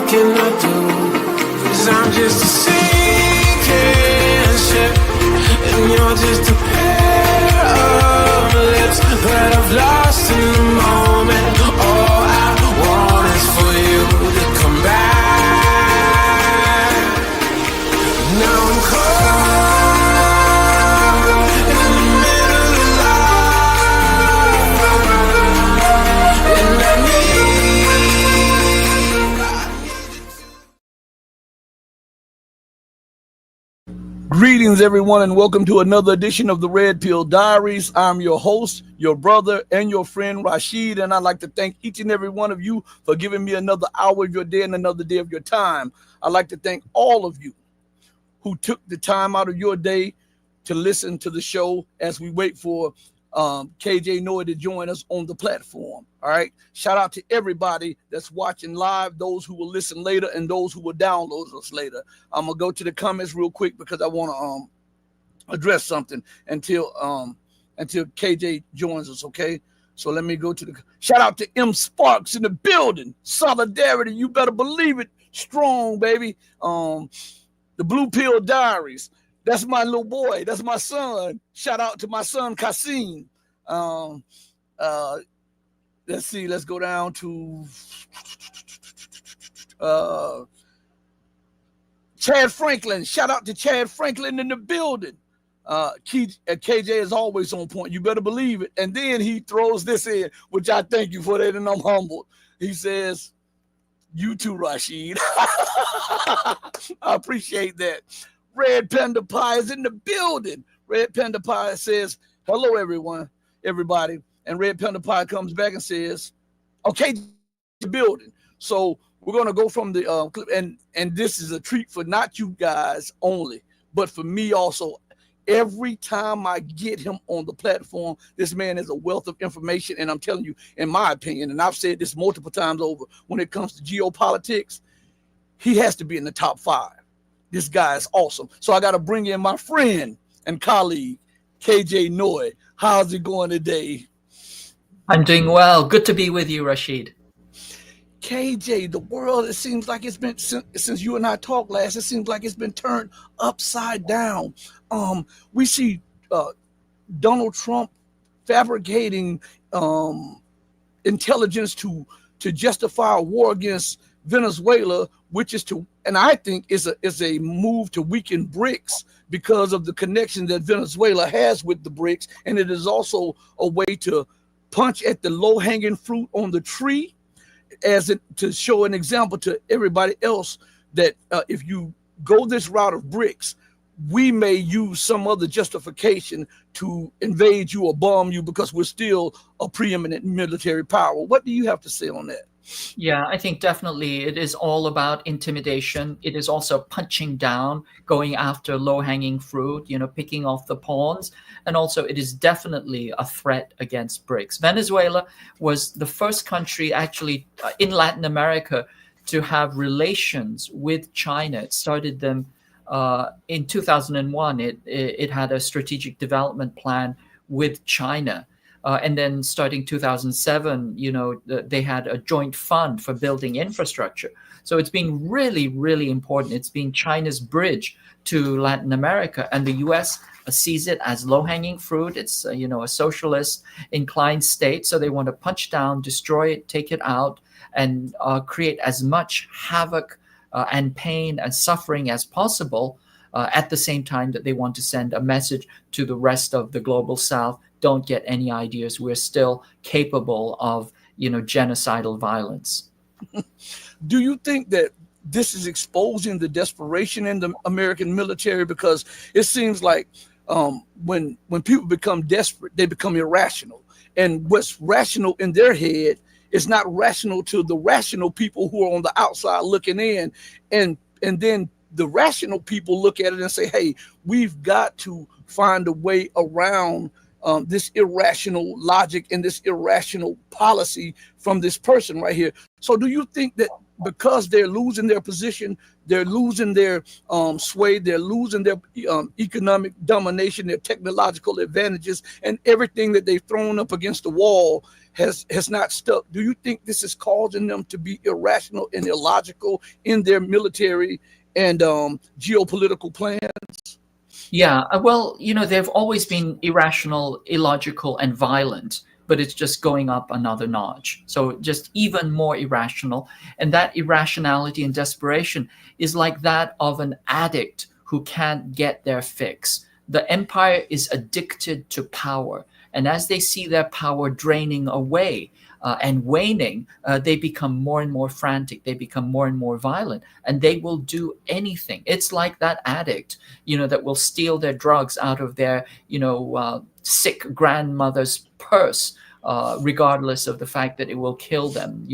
can I do? 'Cause I'm just a sinking ship, and you're just a pair of lips that I've lost in the moment. All I want is for you to come back. Now I'm caught in the middle of life, and I need. Greetings, everyone, and welcome to another edition of the Red Pill Diaries. I'm your host, your brother, and your friend, Rashid, and I'd like to thank each and every one of you for giving me another hour of your day and another day of your time. I'd like to thank all of you who took the time out of your day to listen to the show as we wait for K.J Noh to join us on the platform. All right. Shout out to everybody that's watching live, those who will listen later, and those who will download us later. I'm gonna go to the comments real quick because I want to address something until KJ joins us. Okay. So let me go to the shout out to M Sparks in the building. Solidarity, you better believe it. Strong, baby. The Blue Pill Diaries. That's my little boy. That's my son. Shout out to my son, Kasim. Let's see. Let's go down to Chad Franklin. Shout out to Chad Franklin in the building. KJ is always on point. You better believe it. And then he throws this in, which I thank you for that, and I'm humbled. He says, "You too, Rashid." I appreciate that. Red Panda Pie is in the building. Red Panda Pie says, "Hello, everybody." And Red Panda Pie comes back and says, "Okay, the building." So we're going to go from the clip, and this is a treat for not you guys only, but for me also. Every time I get him on the platform, this man is a wealth of information. And I'm telling you, in my opinion, and I've said this multiple times over, when it comes to geopolitics, he has to be in the top 5. This guy is awesome. So I got to bring in my friend and colleague, K.J Noh. How's it going today? I'm doing well. Good to be with you, Rashid. KJ, the world, it seems like it's been, since you and I talked last, it seems like it's been turned upside down. We see Donald Trump fabricating intelligence to justify a war against Venezuela, which is and I think is a move to weaken BRICS because of the connection that Venezuela has with the BRICS, and it is also a way to punch at the low-hanging fruit on the tree, to show an example to everybody else that if you go this route of BRICS, we may use some other justification to invade you or bomb you because we're still a preeminent military power. What do you have to say on that? Yeah, I think definitely it is all about intimidation. It is also punching down, going after low-hanging fruit, picking off the pawns. And also it is definitely a threat against BRICS. Venezuela was the first country actually in Latin America to have relations with China. It started them in 2001. It had a strategic development plan with China. And then starting 2007, they had a joint fund for building infrastructure. So it's been really, really important. It's been China's bridge to Latin America, and the U.S. sees it as low-hanging fruit. It's a socialist inclined state, so they want to punch down, destroy it, take it out, and create as much havoc and pain and suffering as possible. At the same time that they want to send a message to the rest of the global South: don't get any ideas. We're still capable of, genocidal violence. Do you think that this is exposing the desperation in the American military? Because it seems like when people become desperate, they become irrational. And what's rational in their head is not rational to the rational people who are on the outside looking in. And then the rational people look at it and say, hey, we've got to find a way around this irrational logic and this irrational policy from this person right here. So do you think that because they're losing their position, they're losing their sway, they're losing their economic domination, their technological advantages, and everything that they've thrown up against the wall has not stuck. Do you think this is causing them to be irrational and illogical in their military and geopolitical plans? Yeah, well, they've always been irrational, illogical, and violent, but it's just going up another notch. So just even more irrational. And that irrationality and desperation is like that of an addict who can't get their fix. The empire is addicted to power. And as they see their power draining away and waning, they become more and more frantic. They become more and more violent, and they will do anything. It's like that addict, that will steal their drugs out of their, sick grandmother's purse, regardless of the fact that it will kill them.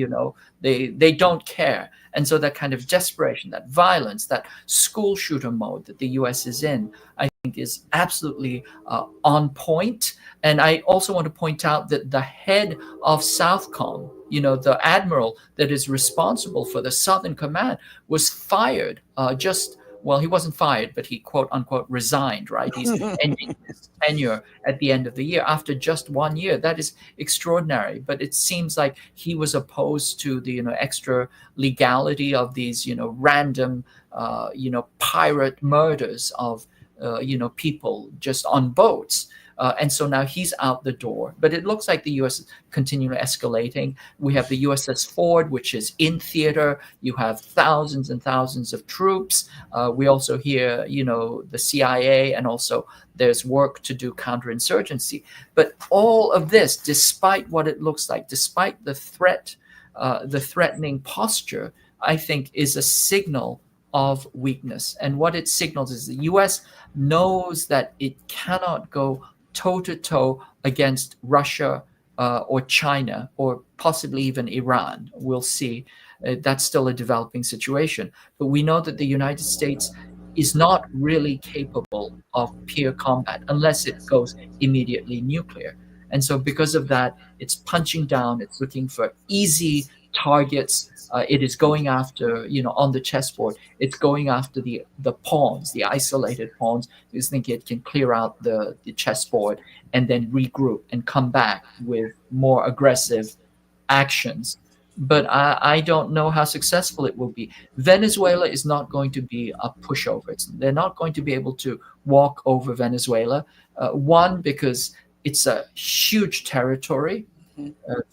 They don't care. And so that kind of desperation, that violence, that school shooter mode that the US is in, I think is absolutely on point. And I also want to point out that the head of Southcom, the admiral that is responsible for the Southern Command, was fired well, he wasn't fired, but he quote unquote resigned, right? He's ending his tenure at the end of the year after just 1 year. That is extraordinary. But it seems like he was opposed to the, extra legality of these, random, pirate murders of, people just on boats. And so now he's out the door. But it looks like the U.S. is continually escalating. We have the USS Ford, which is in theater. You have thousands and thousands of troops. We also hear, the CIA, and also there's work to do counterinsurgency. But all of this, despite what it looks like, despite the threat, the threatening posture, I think is a signal of weakness. And what it signals is the U.S. knows that it cannot go toe-to-toe against Russia or China or possibly even Iran. We'll see. That's still a developing situation. But we know that the United States is not really capable of peer combat unless it goes immediately nuclear. And so because of that, it's punching down, it's looking for easy targets. It is going after, on the chessboard, it's going after the pawns, the isolated pawns, because thinking it can clear out the chessboard and then regroup and come back with more aggressive actions. But I don't know how successful it will be. Venezuela is not going to be a pushover. They're not going to be able to walk over Venezuela. One, because it's a huge territory.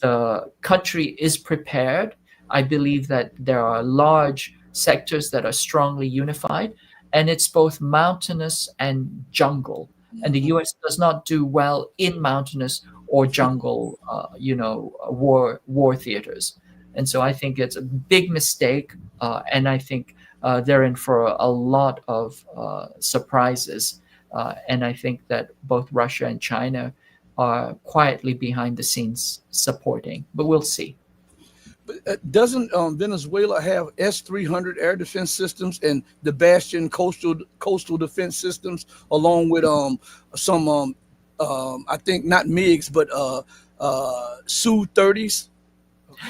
The country is prepared. I believe that there are large sectors that are strongly unified, and it's both mountainous and jungle. And the U.S. does not do well in mountainous or jungle, war theaters. And so I think it's a big mistake, and I think they're in for a lot of surprises. And I think that both Russia and China are quietly behind the scenes supporting, but we'll see. But doesn't Venezuela have S-300 air defense systems and the Bastion coastal defense systems, along with some I think not MiGs but Su-30s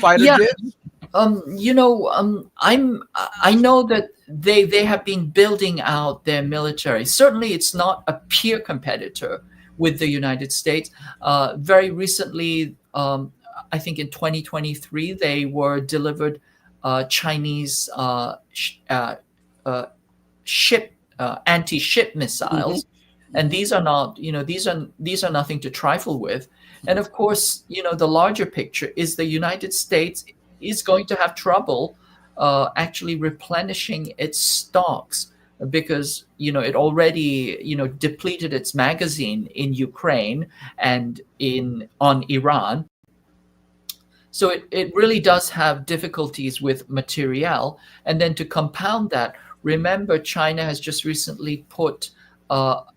fighter jets? I know that they have been building out their military. Certainly, it's not a peer competitor with the United States. Very recently, I think in 2023, they were delivered Chinese anti-ship missiles, and these are not, these are nothing to trifle with. And of course, the larger picture is the United States is going to have trouble actually replenishing its stocks, because it already depleted its magazine in Ukraine and on Iran. So it really does have difficulties with materiel. And then to compound that, remember, China has just recently put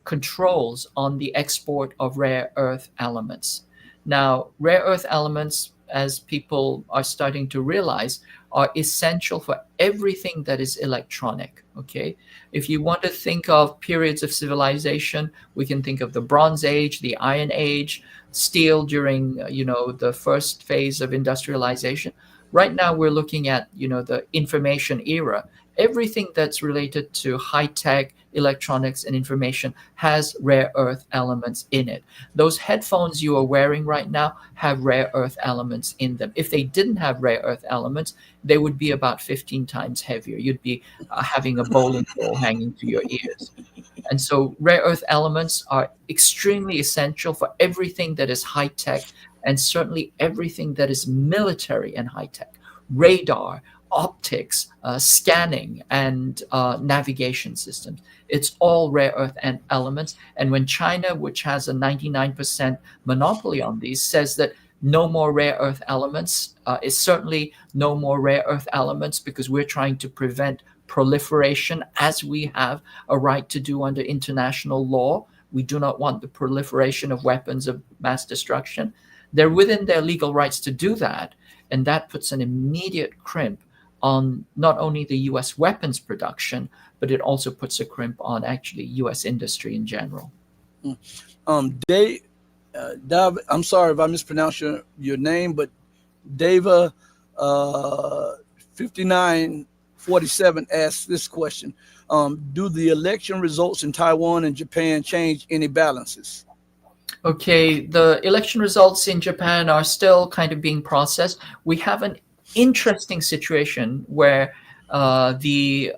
controls on the export of rare earth elements. Now, rare earth elements, as people are starting to realize, are essential for everything that is electronic. Okay, if you want to think of periods of civilization, we can think of the Bronze Age, the Iron Age, steel during the first phase of industrialization. Right now, we're looking at, the information era. Everything that's related to high-tech electronics and information has rare earth elements in it. Those headphones you are wearing right now have rare earth elements in them. If they didn't have rare earth elements, they would be about 15 times heavier. You'd be having a bowling ball hanging to your ears. And so rare earth elements are extremely essential for everything that is high tech, and certainly everything that is military and high tech: radar, optics, scanning, and navigation systems. It's all rare earth elements. And when China, which has a 99% monopoly on these, says that no more rare earth elements, is certainly no more rare earth elements, because we're trying to prevent proliferation, as we have a right to do under international law. We do not want the proliferation of weapons of mass destruction. They're within their legal rights to do that. And that puts an immediate crimp on not only the US weapons production, but it also puts a crimp on actually US industry in general. Dave, I'm sorry if I mispronounced your name, but Dava 5947 asks this question. Do the election results in Taiwan and Japan change any balances? Okay, the election results in Japan are still kind of being processed. We have an interesting situation where the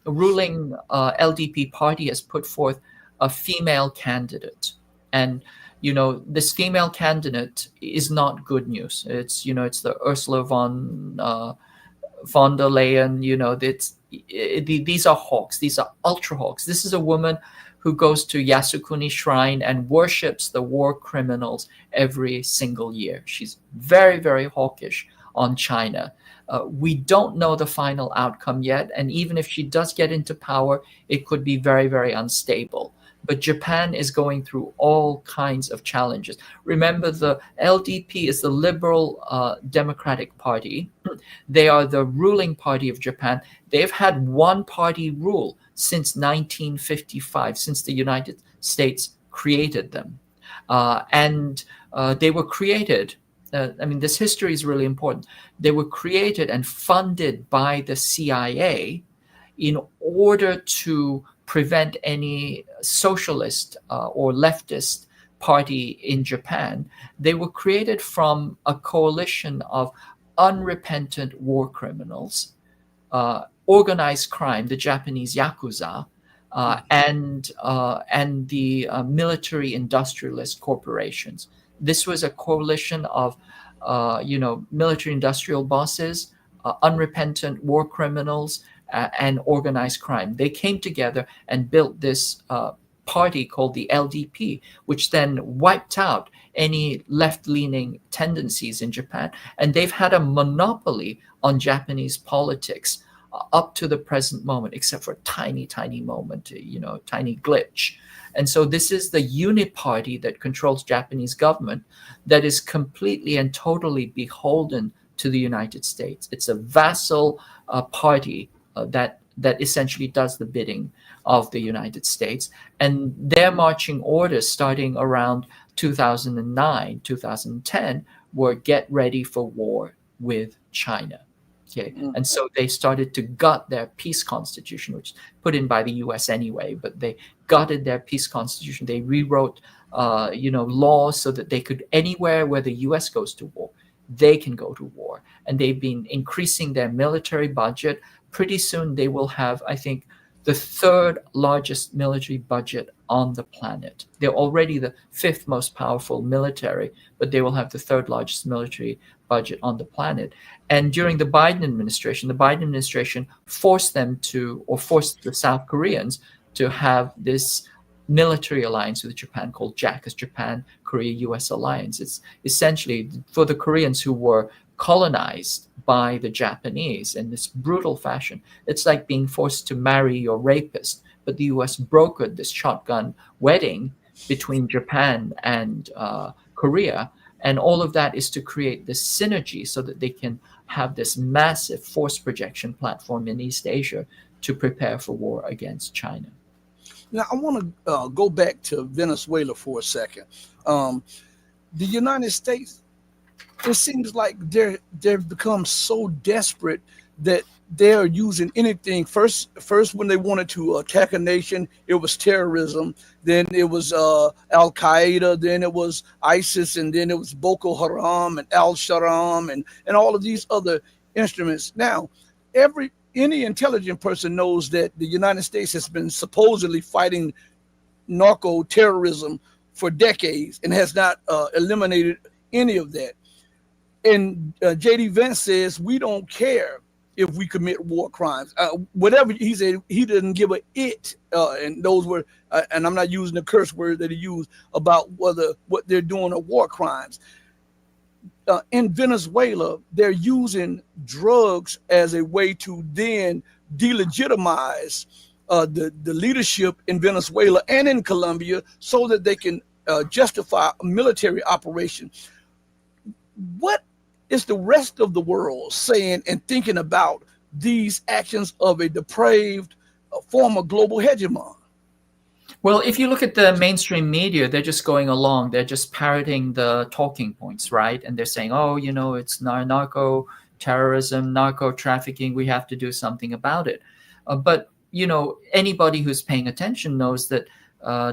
ruling LDP party has put forth a female candidate. And, this female candidate is not good news. It's the Ursula von der Leyen. These are hawks. These are ultra hawks. This is a woman who goes to Yasukuni Shrine and worships the war criminals every single year. She's very, very hawkish on China. We don't know the final outcome yet. And even if she does get into power, it could be very, very unstable. But Japan is going through all kinds of challenges. Remember, the LDP is the Liberal Democratic Party. They are the ruling party of Japan. They've had one-party rule since 1955, since the United States created them. And they were created, this history is really important. They were created and funded by the CIA in order to prevent any socialist or leftist party in Japan. They were created from a coalition of unrepentant war criminals, organized crime, the Japanese Yakuza, and the military industrialist corporations. This was a coalition of, military industrial bosses, unrepentant war criminals, and organized crime. They came together and built this party called the LDP, which then wiped out any left-leaning tendencies in Japan. And they've had a monopoly on Japanese politics up to the present moment, except for a tiny, tiny moment, tiny glitch. And so this is the unit party that controls Japanese government that is completely and totally beholden to the United States. It's a vassal party that essentially does the bidding of the United States. And their marching orders starting around 2009, 2010 were get ready for war with China. Okay. And so they started to gut their peace constitution, which was put in by the US anyway, but they gutted their peace constitution. They rewrote, laws so that they could, anywhere where the US goes to war, they can go to war. And they've been increasing their military budget. Pretty soon they will have, I think, the third largest military budget on the planet. They're already the fifth most powerful military, but they will have the third largest military budget on the planet. And during the Biden administration forced the South Koreans to have this military alliance with Japan called JAC, as Japan, Korea, US alliance. It's essentially for the Koreans who were colonized by the Japanese in this brutal fashion. It's like being forced to marry your rapist. But the US brokered this shotgun wedding between Japan and Korea. And all of that is to create this synergy so that they can have this massive force projection platform in East Asia to prepare for war against China. Now, I want to go back to Venezuela for a second. The United States it seems like they've become so desperate that they're using anything. First when they wanted to attack a nation, it was terrorism. Then it was Al Qaeda. Then it was ISIS, and then it was Boko Haram and Al Sharam and all of these other instruments. Now, any intelligent person knows that the United States has been supposedly fighting narco terrorism for decades and has not eliminated any of that. And J.D. Vance says we don't care if we commit war crimes. Whatever he said, he didn't give a it. And those were, and I'm not using the curse word that he used about what they're doing are war crimes. In Venezuela, they're using drugs as a way to then delegitimize the leadership in Venezuela and in Colombia so that they can justify a military operation. What is the rest of the world saying and thinking about these actions of a depraved former global hegemon? Well, if you look at the mainstream media, they're just going along. They're just parroting the talking points, right? And they're saying, oh, it's narco terrorism, narco trafficking. We have to do something about it. But anybody who's paying attention knows that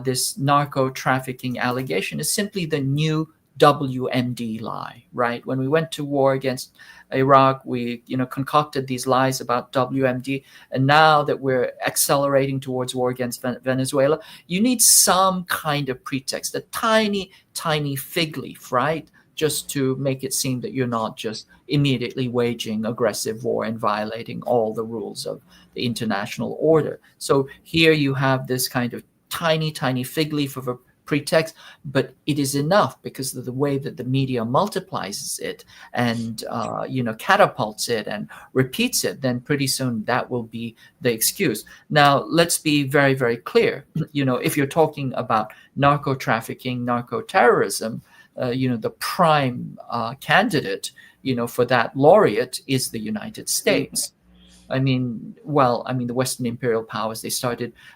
this narco trafficking allegation is simply the new WMD lie, right? When we went to war against Iraq, we concocted these lies about WMD, and now that we're accelerating towards war against Venezuela, you need some kind of pretext, a tiny fig leaf, right? Just to make it seem that you're not just immediately waging aggressive war and violating all the rules of the international order. So here you have this kind of tiny fig leaf of a pretext, but it is enough because of the way that the media multiplies it and catapults it and repeats it. Then pretty soon that will be the excuse. Now let's be very, very clear. If you're talking about narco trafficking, narco terrorism, the prime candidate for that laureate is the United States. I mean, the Western imperial powers,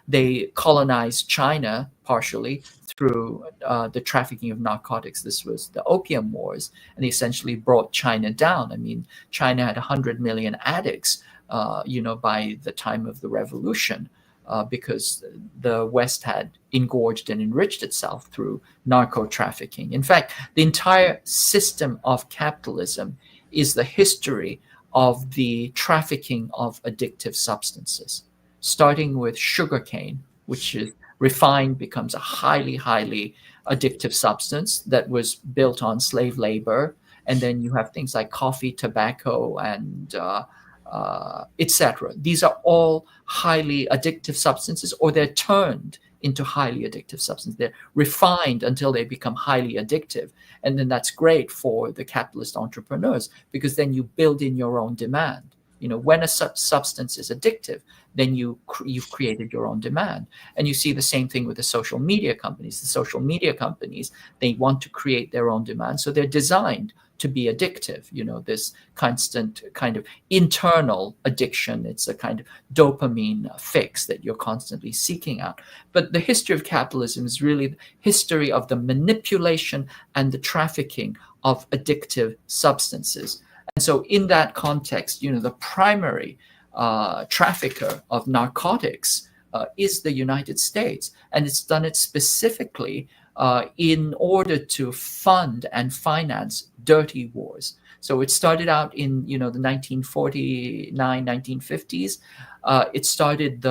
they colonized China partially through the trafficking of narcotics. This was the Opium Wars, and they essentially brought China down. I mean, China had 100 million addicts, by the time of the revolution, because the West had engorged and enriched itself through narco trafficking. In fact, the entire system of capitalism is the history of the trafficking of addictive substances, starting with sugarcane, which is refined, becomes a highly addictive substance that was built on slave labor. And then you have things like coffee, tobacco, and etc. These are all highly addictive substances, or they're turned into highly addictive substances. They're refined until they become highly addictive. And then that's great for the capitalist entrepreneurs, because then you build in your own demand. When a substance is addictive, then you've created your own demand. And you see the same thing with the social media companies. The social media companies, they want to create their own demand. So they're designed to be addictive, this constant kind of internal addiction. It's a kind of dopamine fix that you're constantly seeking out. But the history of capitalism is really the history of the manipulation and the trafficking of addictive substances. And so in that context, the primary trafficker of narcotics is the United States. And it's done it specifically in order to fund and finance dirty wars. So it started out in the 1949, 1950s. It started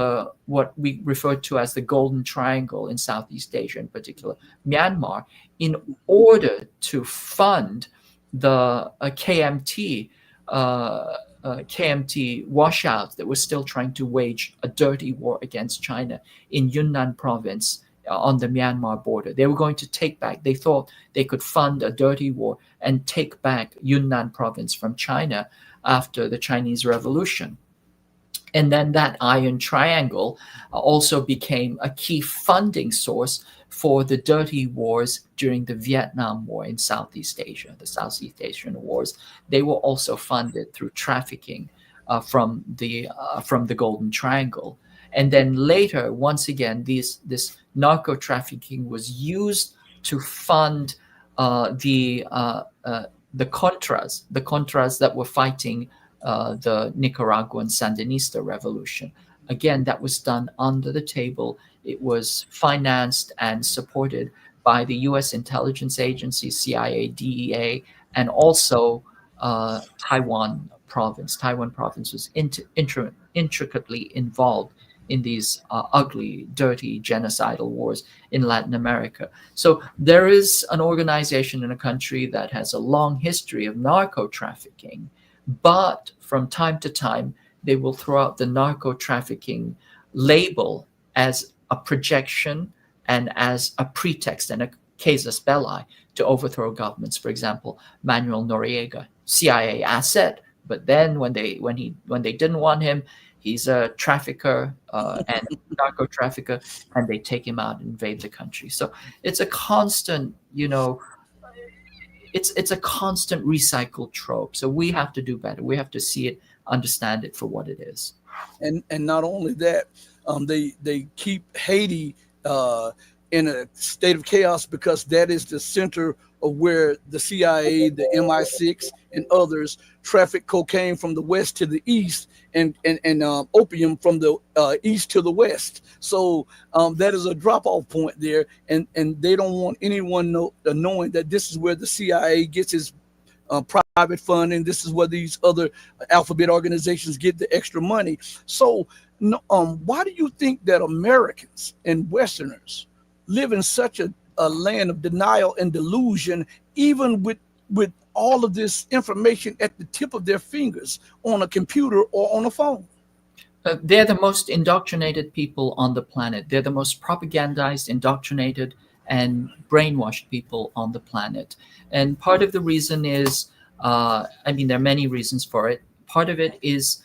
what we refer to as the Golden Triangle in Southeast Asia, in particular Myanmar, in order to fund the KMT washouts that were still trying to wage a dirty war against China in Yunnan province on the Myanmar border. They were going to take back, they thought they could fund a dirty war and take back Yunnan province from China after the Chinese Revolution. And then that Iron Triangle also became a key funding source for the dirty wars during the Vietnam War in Southeast Asia, the Southeast Asian wars. They were also funded through trafficking from the Golden Triangle. And then later, once again, this narco trafficking was used to fund the the Contras that were fighting the Nicaraguan Sandinista revolution. Again, that was done under the table. It was financed and supported by the U.S. intelligence agencies, CIA, DEA, and also Taiwan province. Taiwan province was intricately involved in these ugly, dirty, genocidal wars in Latin America. So there is an organization in a country that has a long history of narco trafficking, but from time to time, they will throw out the narco trafficking label as a projection and as a pretext and a casus belli to overthrow governments. For example, Manuel Noriega, CIA asset, but then when they didn't want him, he's a trafficker and narco trafficker, and they take him out and invade the country. So it's a constant, it's a constant recycled trope. So we have to do better. We have to see it, understand it for what it is. And not only that, they keep Haiti in a state of chaos because that is the center of where the CIA, the MI6, and others traffic cocaine from the west to the east, and opium from the east to the west. So that is a drop-off point there, and they don't want anyone knowing that this is where the CIA gets its private funding. This is where these other alphabet organizations get the extra money. So why do you think that Americans and Westerners live in such a land of denial and delusion, even with all of this information at the tip of their fingers on a computer or on a phone? They're the most indoctrinated people on the planet. They're the most propagandized, indoctrinated, and brainwashed people on the planet. And part of the reason is, there are many reasons for it. Part of it is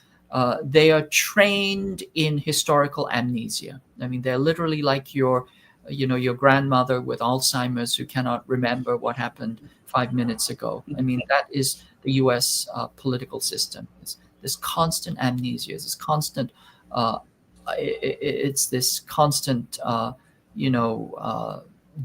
they are trained in historical amnesia. They're literally like your grandmother with Alzheimer's who cannot remember what happened 5 minutes ago. That is the U.S. Political system. It's this constant amnesia, this constant, it's this constant,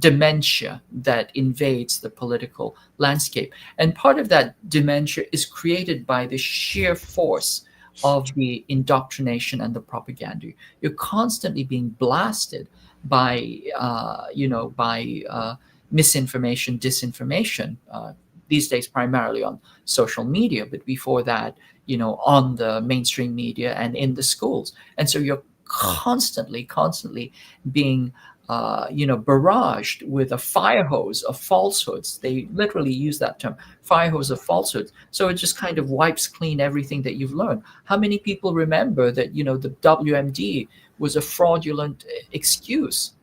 dementia that invades the political landscape. And part of that dementia is created by the sheer force of the indoctrination and the propaganda. You're constantly being blasted by misinformation, disinformation, these days primarily on social media, but before that, on the mainstream media and in the schools. And so you're constantly being barraged with a fire hose of falsehoods. They literally use that term, fire hose of falsehoods. So it just kind of wipes clean everything that you've learned. How many people remember that, the WMD was a fraudulent excuse?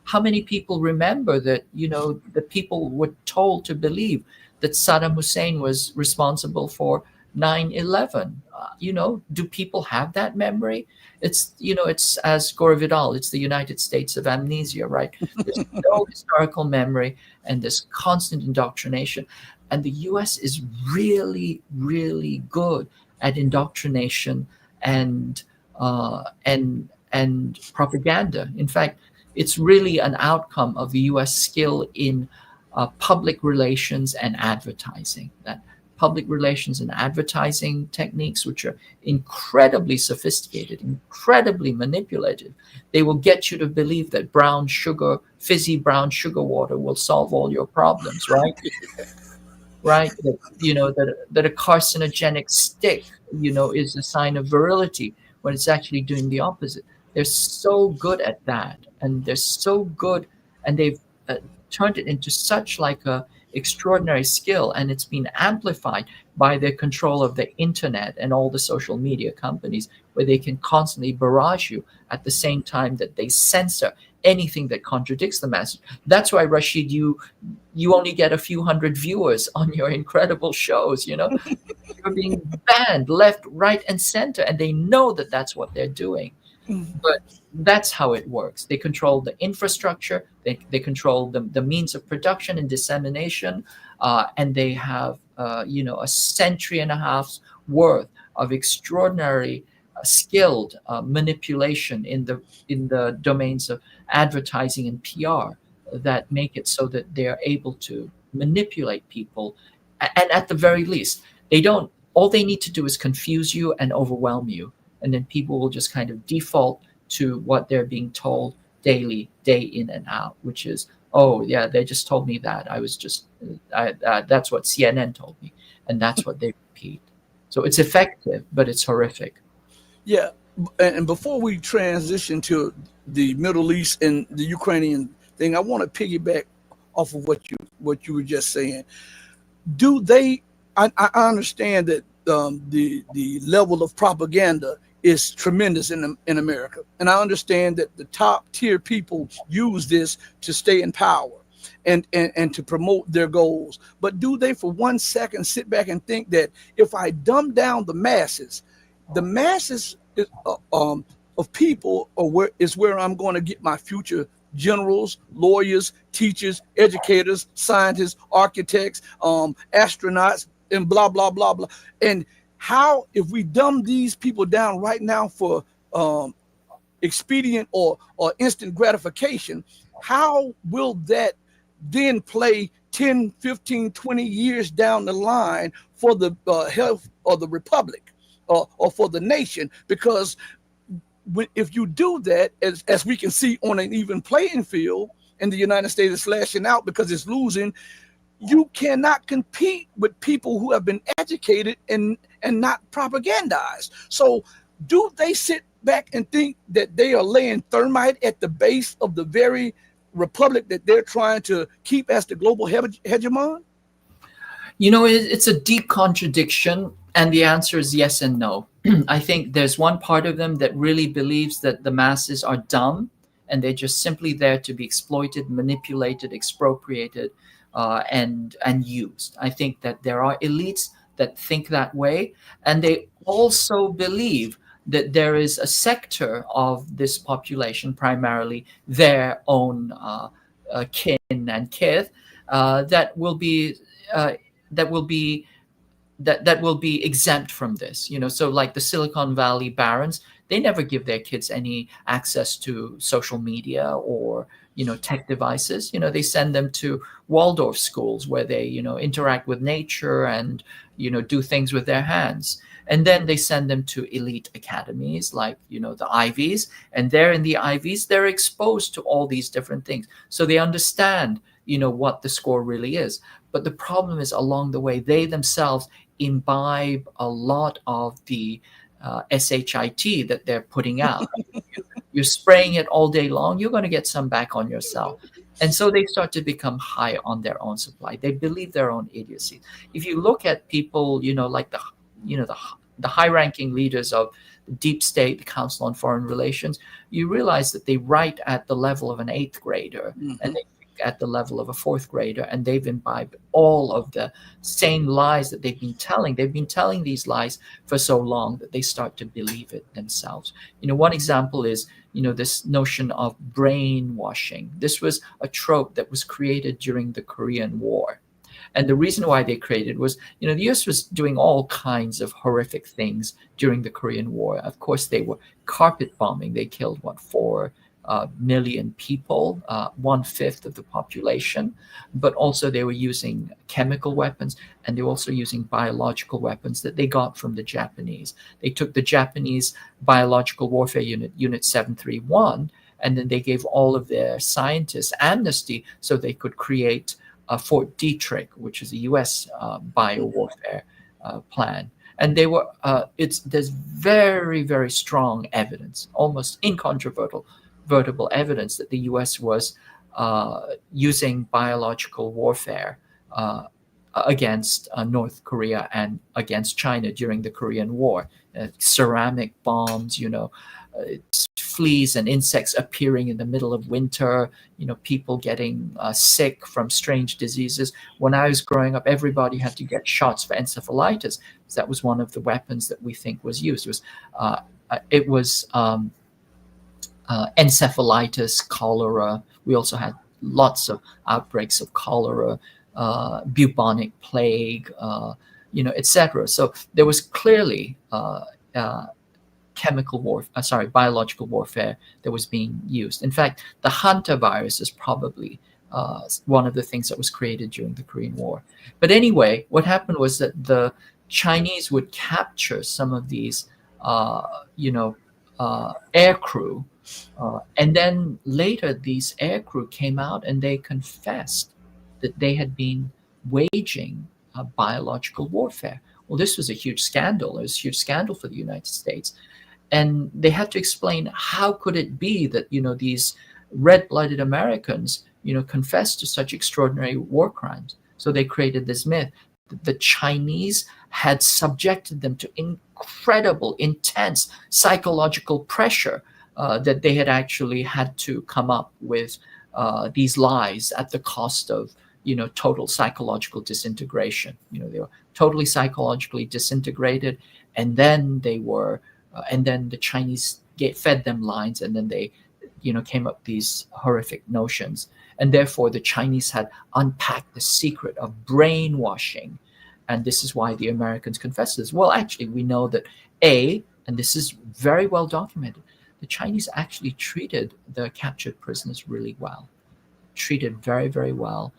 How many people remember that, the people were told to believe that Saddam Hussein was responsible for 9/11? Do people have that memory? It's as Gore Vidal, it's the United States of amnesia, right? There's no historical memory and this constant indoctrination. And the US is really, really good at indoctrination and propaganda. In fact, it's really an outcome of the US skill in public relations and advertising. That public relations and advertising techniques, which are incredibly sophisticated, incredibly manipulative. They will get you to believe that fizzy brown sugar water will solve all your problems, right? Right? That a carcinogenic stick, is a sign of virility when it's actually doing the opposite. They're so good at that, and they're so good, and they've turned it into such like a extraordinary skill, and it's been amplified by their control of the internet and all the social media companies, where they can constantly barrage you at the same time that they censor anything that contradicts the message. That's why, Rashid, you only get a few hundred viewers on your incredible shows. You're being banned left, right, and center, and they know that that's what they're doing. But that's how it works. They control the infrastructure, they control the means of production and dissemination, and they have a century and a half's worth of extraordinary skilled manipulation in the domains of advertising and PR that make it so that they're able to manipulate people and at the very least, they don't. All they need to do is confuse you and overwhelm you, and then people will just kind of default to what they're being told daily, day in and out, which is, oh yeah, they just told me that. I was just, that's what CNN told me, and that's what they repeat. So it's effective, but it's horrific. Yeah, and before we transition to the Middle East and the Ukrainian thing, I want to piggyback off of what you were just saying. Do they? I understand that the level of propaganda is tremendous in America, and I understand that the top tier people use this to stay in power and to promote their goals. But do they, for 1 second, sit back and think that if I dumb down the masses is, of people is where I'm going to get my future generals, lawyers, teachers, educators, scientists, architects, astronauts, and blah, blah, blah, blah. And how, if we dumb these people down right now for expedient or instant gratification, how will that then play 10, 15, 20 years down the line for the health of the republic or for the nation? Because if you do that, as we can see on an even playing field, and the United States is slashing out because it's losing, you cannot compete with people who have been educated and not propagandized. So do they sit back and think that they are laying thermite at the base of the very republic that they're trying to keep as the global hegemon? You know, it's a deep contradiction, and the answer is yes and no. I think there's one part of them that really believes that the masses are dumb and they're just simply there to be exploited, manipulated, expropriated, and used. I think that there are elites that think that way, and they also believe that there is a sector of this population, primarily their own kin and kith, that will be exempt from this. You know, so like the Silicon Valley barons, they never give their kids any access to social media or, you know, tech devices. You know, they send them to Waldorf schools where they, you know, interact with nature and, you know, do things with their hands. And then they send them to elite academies like, you know, the Ivies. And there in the Ivies, they're exposed to all these different things. So they understand, you know, what the score really is. But the problem is, along the way, they themselves imbibe a lot of the SHIT that they're putting out. You're spraying it all day long, you're going to get some back on yourself. And so they start to become high on their own supply. They believe their own idiocy. If you look at people, you know, like the high-ranking leaders of the deep state, the Council on Foreign Relations, you realize that they write at the level of an 8th grader, and they at the level of a 4th grader, and they've imbibed all of the same lies that they've been telling. They've been telling these lies for so long that they start to believe it themselves. You know, one example is, you know, this notion of brainwashing. This was a trope that was created during the Korean War. And the reason why they created was, you know, the US was doing all kinds of horrific things during the Korean War. Of course, they were carpet bombing. They killed, 4 million people, 1/5 of the population, but also they were using chemical weapons, and they were also using biological weapons that they got from the Japanese. They took the Japanese biological warfare unit 731, and then they gave all of their scientists amnesty so they could create Fort Detrick, which is a U.S. Biowarfare plan. And they were there's very, very strong evidence, almost incontrovertible evidence that the U.S. was using biological warfare against North Korea and against China during the Korean War. Ceramic bombs, you know, fleas and insects appearing in the middle of winter, you know, people getting sick from strange diseases. When I was growing up, everybody had to get shots for encephalitis. That was one of the weapons that we think was used. It was encephalitis, cholera. We also had lots of outbreaks of cholera, bubonic plague, you know, etc. So there was clearly biological warfare that was being used. In fact, the hantavirus is probably one of the things that was created during the Korean War. But anyway, what happened was that the Chinese would capture some of these, air crew, and then later these air crew came out and they confessed that they had been waging biological warfare. Well, this was a huge scandal. It was a huge scandal for the United States. And they had to explain how could it be that, these red-blooded Americans, confessed to such extraordinary war crimes. So they created this myth that the Chinese had subjected them to incredible, intense psychological pressure, that they had actually had to come up with these lies at the cost of, total psychological disintegration. They were totally psychologically disintegrated, and then they were, and then the Chinese fed them lines, and then they, came up with these horrific notions. And therefore, the Chinese had unpacked the secret of brainwashing. And this is why the Americans confessed this. Well, actually, we know that and this is very well documented, the Chinese actually treated the captured prisoners really well, treated very, very well.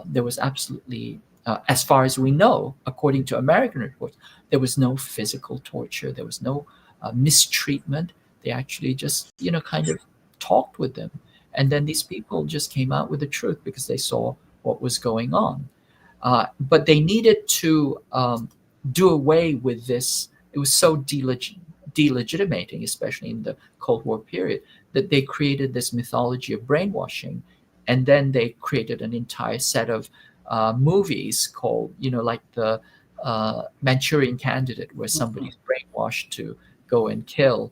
There was absolutely, as far as we know, according to American reports, there was no physical torture. There was no mistreatment. They actually just, kind of talked with them. And then these people just came out with the truth because they saw what was going on. But they needed to do away with this. It was so delegitimating, especially in the Cold War period, that they created this mythology of brainwashing. And then they created an entire set of movies called, like the Manchurian Candidate, where somebody's brainwashed to go and kill,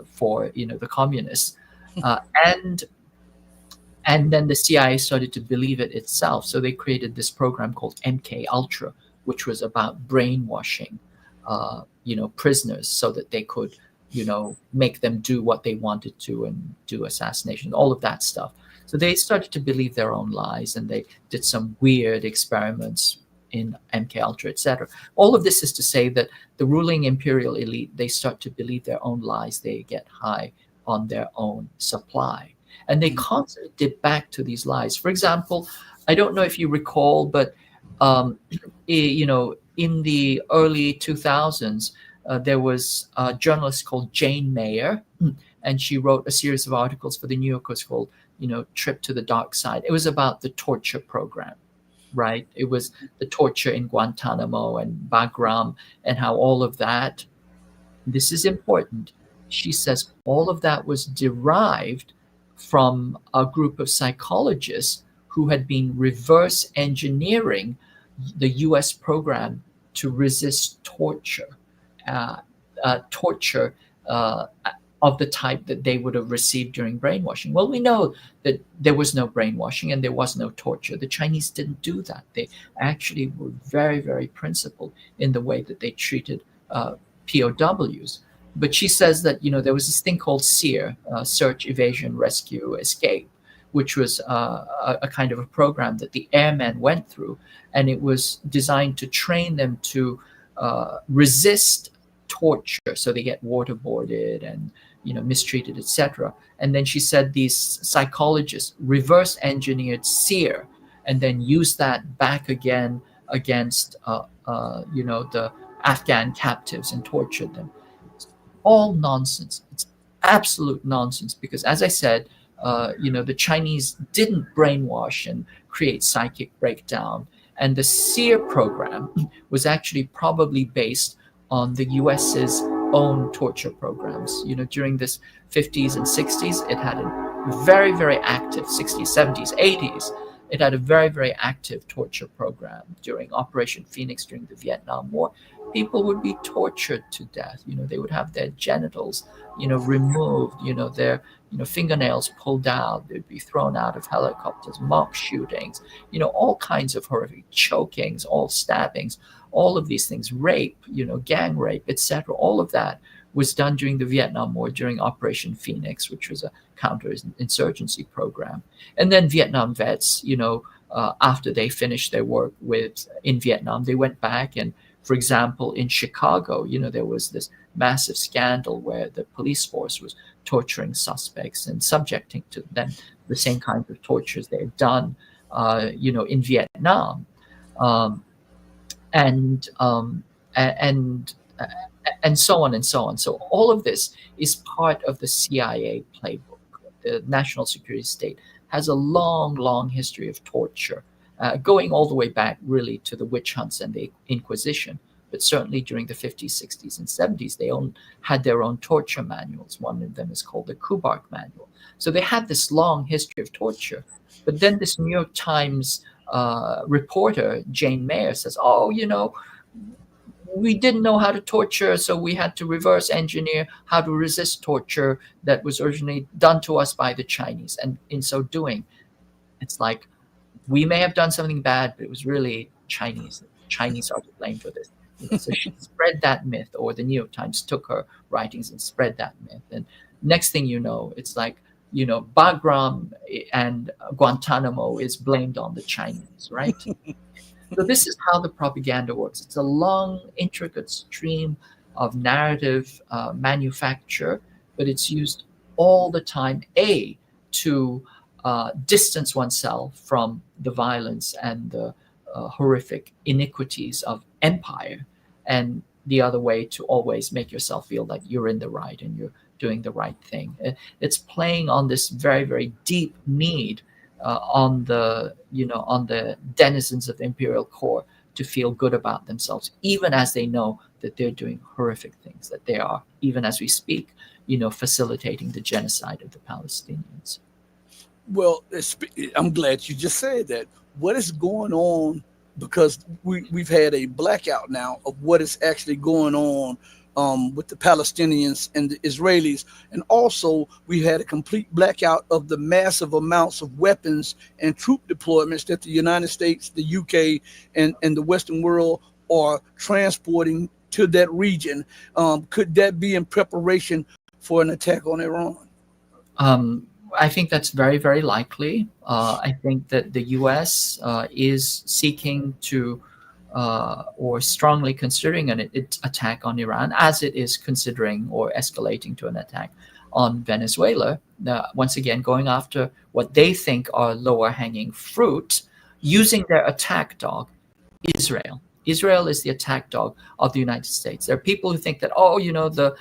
for, the communists. And then the CIA started to believe it itself. So they created this program called MK Ultra, which was about brainwashing, prisoners so that they could, make them do what they wanted to and do assassination, all of that stuff. So they started to believe their own lies, and they did some weird experiments in MK Ultra, etc. All of this is to say that the ruling imperial elite, they start to believe their own lies. They get high on their own supply. And they constantly dip back to these lies. For example, I don't know if you recall, but in the early 2000s, there was a journalist called Jane Mayer, and she wrote a series of articles for the New Yorkers called, Trip to the Dark Side. It was about the torture program, right? It was the torture in Guantanamo and Bagram, and how all of that, this is important. She says all of that was derived from a group of psychologists who had been reverse engineering the US program to resist torture, of the type that they would have received during brainwashing. Well, we know that there was no brainwashing and there was no torture. The Chinese didn't do that. They actually were very, very principled in the way that they treated POWs. But she says that, there was this thing called SEER, Search, Evasion, Rescue, Escape, which was a kind of a program that the airmen went through. And it was designed to train them to resist torture. So they get waterboarded and, mistreated, etc. And then she said these psychologists reverse engineered SEER and then used that back again against, the Afghan captives and tortured them. All nonsense. It's absolute nonsense because, as I said, the Chinese didn't brainwash and create psychic breakdown. And the SEER program was actually probably based on the US's own torture programs. During this 50s and 60s, it had a very, very active 60s, 70s, 80s. It had a very, very active torture program during Operation Phoenix during the Vietnam War. People would be tortured to death. They would have their genitals, removed, their, fingernails pulled out. They'd be thrown out of helicopters, mock shootings, all kinds of horrific chokings, all stabbings, all of these things, rape, gang rape, etc. All of that was done during the Vietnam War, during Operation Phoenix, which was a counterinsurgency program. And then Vietnam vets, after they finished their work in Vietnam, they went back and For example, in Chicago, there was this massive scandal where the police force was torturing suspects and subjecting to them the same kinds of tortures they had done, in Vietnam, and so on and so on. So all of this is part of the CIA playbook. The national security state has a long, long history of torture, going all the way back really to the witch hunts and the Inquisition. But certainly during the 50s, 60s, and 70s, they had their own torture manuals. One of them is called the Kubark Manual. So they had this long history of torture. But then this New York Times reporter, Jane Mayer, says, we didn't know how to torture, so we had to reverse engineer how to resist torture that was originally done to us by the Chinese. And in so doing, it's like, we may have done something bad, but it was really Chinese. Chinese are to blame for this. So she spread that myth, or the New York Times took her writings and spread that myth. And next thing you know, it's like, Bagram and Guantanamo is blamed on the Chinese, right? So this is how the propaganda works. It's a long, intricate stream of narrative manufacture, but it's used all the time, to distance oneself from the violence and the horrific iniquities of empire, and the other way to always make yourself feel like you're in the right and you're doing the right thing. It's playing on this very, very deep need on the denizens of the imperial core to feel good about themselves, even as they know that they're doing horrific things, that they are, even as we speak, facilitating the genocide of the Palestinians. Well, I'm glad you just said that. What is going on? Because we've had a blackout now of what is actually going on with the Palestinians and the Israelis. And also we had a complete blackout of the massive amounts of weapons and troop deployments that the United States, the UK, and the Western world are transporting to that region. Could that be in preparation for an attack on Iran? I think that's very, very likely. I think that the U.S. Is seeking to, or strongly considering an attack on Iran, as it is considering or escalating to an attack on Venezuela. Once again, going after what they think are lower hanging fruit, using their attack dog, Israel. Israel is the attack dog of the United States. There are people who think that, the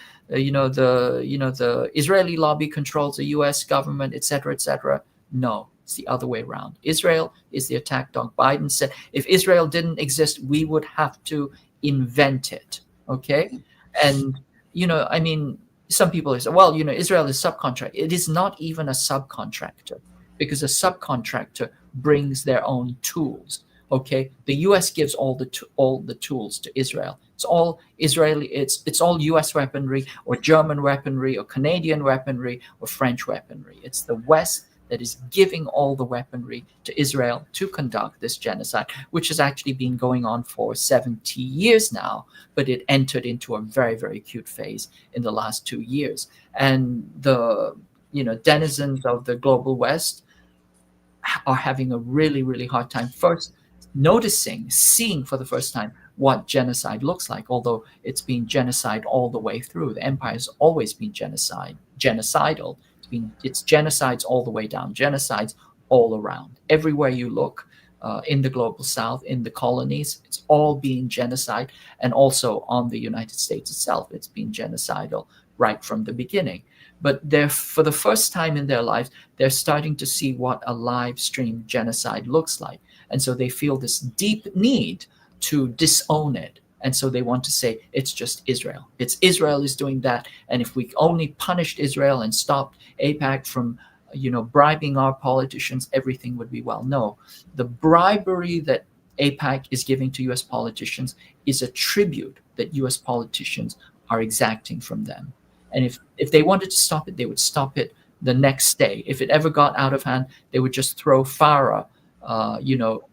Israeli lobby controls the U.S. government, etc., etc. No, it's the other way around. Israel is the attack dog. Biden said, if Israel didn't exist, we would have to invent it. Okay, and some people say, well, Israel is subcontract. It is not even a subcontractor, because a subcontractor brings their own tools. Okay, the U.S. gives all the tools to Israel. It's all Israeli. It's all U.S. weaponry, or German weaponry, or Canadian weaponry, or French weaponry. It's the West that is giving all the weaponry to Israel to conduct this genocide, which has actually been going on for 70 years now. But it entered into a very, very acute phase in the last 2 years, and the denizens of the global West are having a really, really hard time first seeing for the first time what genocide looks like, although it's been genocide all the way through. The empire has always been genocidal. It's genocides all the way down, genocides all around. Everywhere you look, in the global South, in the colonies, it's all been genocide, and also on the United States itself, it's been genocidal right from the beginning. But for the first time in their lives, they're starting to see what a live stream genocide looks like. And so they feel this deep need to disown it. And so they want to say, it's just Israel. It's Israel is doing that. And if we only punished Israel and stopped AIPAC from, bribing our politicians, everything would be well. No, the bribery that AIPAC is giving to U.S. politicians is a tribute that U.S. politicians are exacting from them. And if they wanted to stop it, they would stop it the next day. If it ever got out of hand, they would just throw FARA,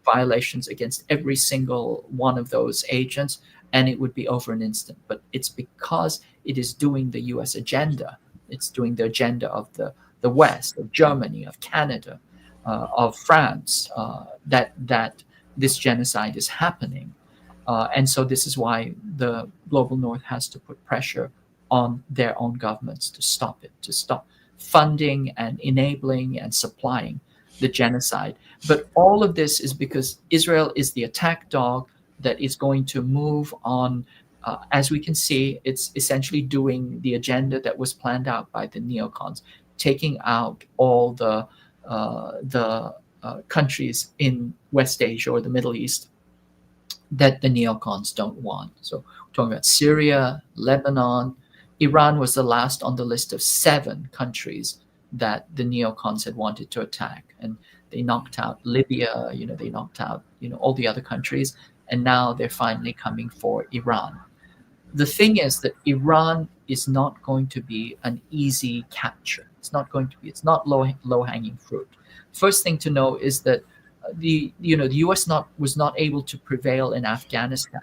violations against every single one of those agents, and it would be over an instant. But it's because it is doing the U.S. agenda. It's doing the agenda of the West, of Germany, of Canada, of France, that this genocide is happening. And so this is why the global north has to put pressure on their own governments to stop it, to stop funding and enabling and supplying the genocide. But all of this is because Israel is the attack dog that is going to move on. As we can see, it's essentially doing the agenda that was planned out by the neocons, taking out all the countries in West Asia or the Middle East that the neocons don't want. So we're talking about Syria, Lebanon. Iran was the last on the list of 7 countries that the neocons had wanted to attack. And they knocked out Libya, they knocked out, all the other countries. And now they're finally coming for Iran. The thing is that Iran is not going to be an easy capture. It's not low-hanging fruit. First thing to know is that the U.S. was not able to prevail in Afghanistan,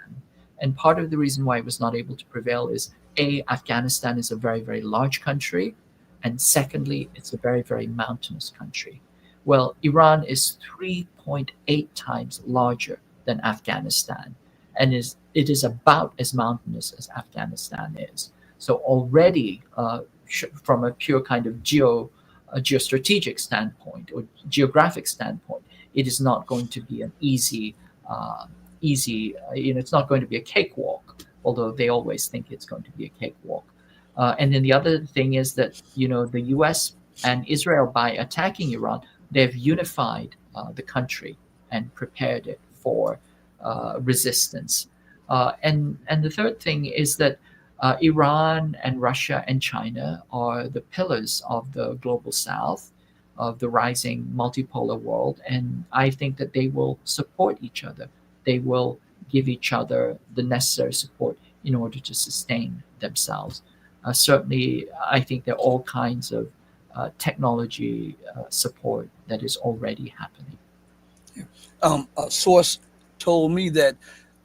and part of the reason why it was not able to prevail is Afghanistan is a very, very large country, and secondly, it's a very, very mountainous country. Well, Iran is 3.8 times larger than Afghanistan, and it is about as mountainous as Afghanistan is. So already, from a pure kind of geostrategic standpoint or geographic standpoint, it is not going to be an easy. It's not going to be a cakewalk, although they always think it's going to be a cakewalk. And then the other thing is that the U.S. and Israel, by attacking Iran, they've unified the country and prepared it for resistance. And the third thing is that Iran and Russia and China are the pillars of the global South, of the rising multipolar world, and I think that they will support each other. They will give each other the necessary support in order to sustain themselves. Certainly, I think there are all kinds of technology support that is already happening. A source told me that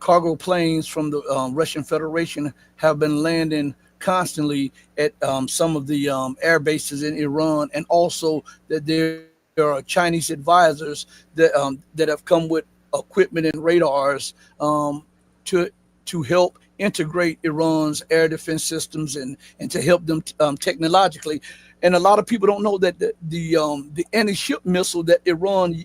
cargo planes from the Russian Federation have been landing constantly at some of the air bases in Iran, and also that there are Chinese advisors that have come with equipment and radars to help integrate Iran's air defense systems and to help them technologically. And a lot of people don't know that the anti-ship missile that Iran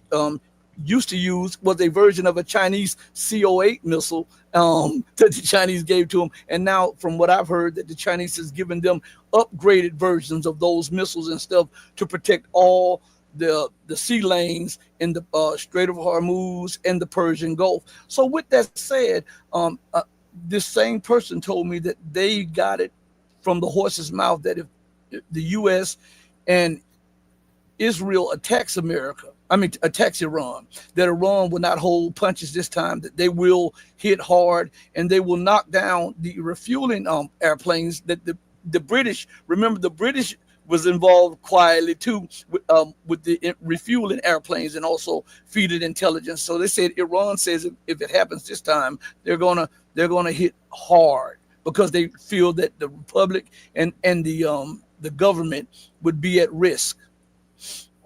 used to use was a version of a Chinese CO-8 missile that the Chinese gave to them. And now, from what I've heard, that the Chinese has given them upgraded versions of those missiles and stuff to protect all the sea lanes in the Strait of Hormuz and the Persian Gulf. So with that said, this same person told me that they got it from the horse's mouth that if the U.S. and Israel attacks Iran, that Iran will not hold punches this time, that they will hit hard and they will knock down the refueling airplanes that the British, remember the British was involved quietly too with the refueling airplanes and also feeding intelligence. So they said Iran says if it happens this time, they're gonna hit hard because they feel that the Republic and the government would be at risk.